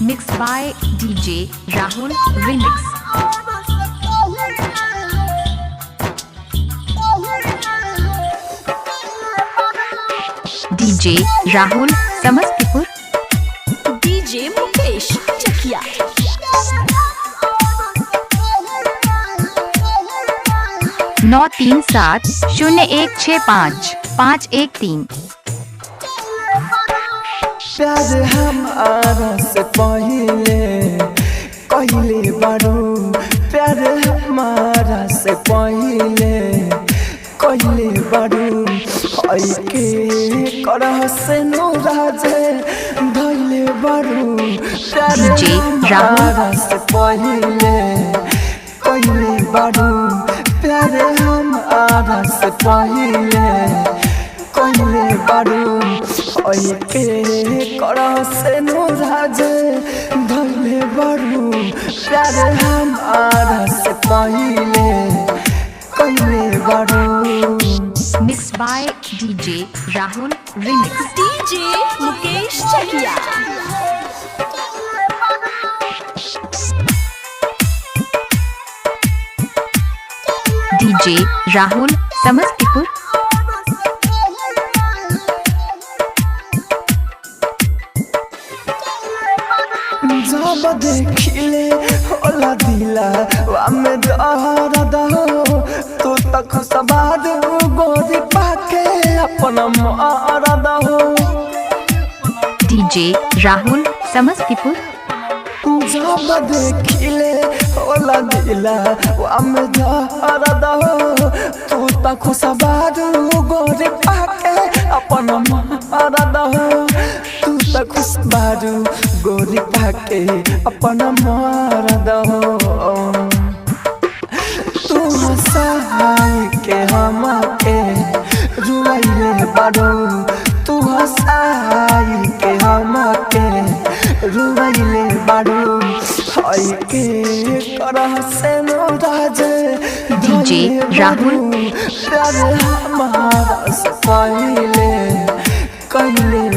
Mixed by DJ Rahul Remix. DJ Rahul Samastipur. DJ Mukesh चकिया. 9370165513. प्यार हमारा से पहले बारू, प्यार हमारा से पहले बारू, के करह से नूराजे धैले बारू. प्यार हमारा से पहले बारू, प्यार हमारा से पहले बारू, के करह से नूराजे धैले बारू. प्यार हमारा से पहले बारू. Mixed by DJ Rahul Remix. DJ Mukesh Chakiya. DJ Rahul Samastipur. जब देखिले होला दिला वामे दर्द हो, तू तक सबाद गोरी पाके अपना मरद हो. DJ Rahul Samastipur. जब देखिले होला दिला वामे दर्द हो, तू तक सबाद गोरी पाके अपना मरद हो. तू तक सबाद गोरी पाके अपना मरद हो. तू हंसाई के हमके रुआइले बारू, तू हंसाई के हमके रुआइले बारू. के करह से नूराजे DJ Rahul. प्यार हमारा से पहले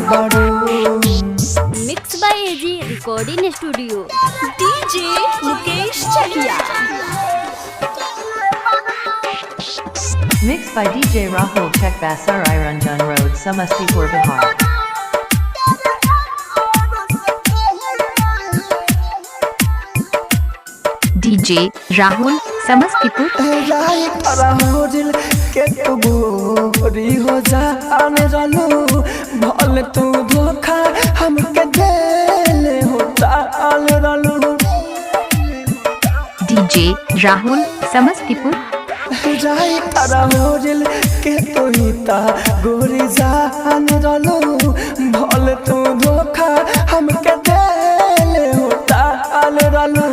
बारू. Mix by AG recording studio. DJ Mukesh Chakiya. Mixed by DJ Rahul Chekbasarai Ranjan Road, Samastipur, Bihar. DJ Rahul Samastipur. राय करा हो दिल के तू गोरी हो जाने रहलू, भल तू धोखा हमके देले हो टाल रहलू. DJ Rahul Samastipur. राय करा हो दिल के तू हिता गोरी जाने रहलू, भल तू धोखा हमके देले हो टाल रहलू.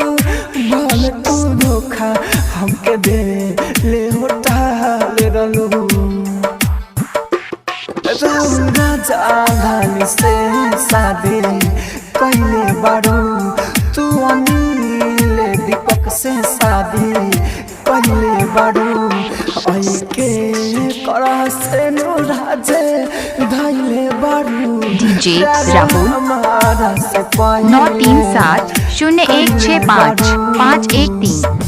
भल तू धोखा हमके देले हो टाल रहलू. राजा धानी से शादी कैले बारू, तू अनिल दीपक से शादी कैले बारू. के करह से नूराजे धैले बारू. DJ Rahul हमारा से 9370165513.